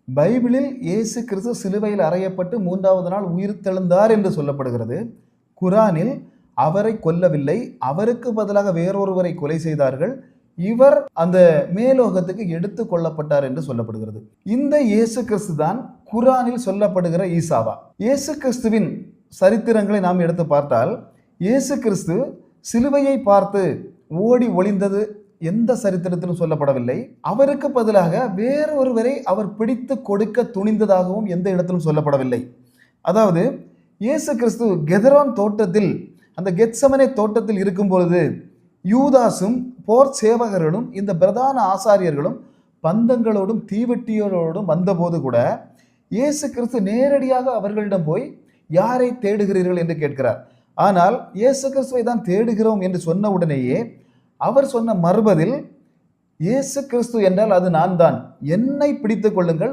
பைபிளில் இயேசு கிறிஸ்து சிலுவையில் அறையப்பட்டு 3வது நாள் உயிர்த்தெழுந்தார் என்று சொல்லப்படுகிறது. குரானில் அவரை கொல்லவில்லை, அவருக்கு பதிலாக வேறொருவரை கொலை செய்தார்கள், இவர் அந்த மேலோகத்துக்கு எடுத்து கொள்ளப்பட்டார் என்று சொல்லப்படுகிறது. இந்த இயேசு கிறிஸ்து தான் குரானில் சொல்லப்படுகிற ஈசாவா? இயேசு கிறிஸ்துவின் சரித்திரங்களை நாம் எடுத்து பார்த்தால், இயேசு கிறிஸ்து சிலுவையை பார்த்து ஓடி ஒளிந்தது எந்த சரித்திரத்திலும் சொல்லப்படவில்லை. அவருக்கு பதிலாக வேறொருவரை அவர் பிடித்து கொடுக்க துணிந்ததாகவும் எந்த இடத்திலும் சொல்லப்படவில்லை. அதாவது இயேசு கிறிஸ்து கெதரோன் தோட்டத்தில், அந்த கெத்செமனே தோட்டத்தில் இருக்கும் பொழுது யூதாசும் போர் சேவகர்களும் இந்த பிரதான ஆசாரியர்களும் பந்தங்களோடும் தீவெட்டியோடும் வந்தபோது கூட இயேசு கிறிஸ்து நேரடியாக அவர்களிடம் போய் யாரை தேடுகிறீர்கள் என்று கேட்கிறார். ஆனால் இயேசு கிறிஸ்துவை தான் தேடுகிறோம் என்று சொன்ன உடனேயே அவர் சொன்ன மறுபதில், இயேசு கிறிஸ்து என்றால் அது நான் தான், என்னை பிடித்துக் கொள்ளுங்கள்,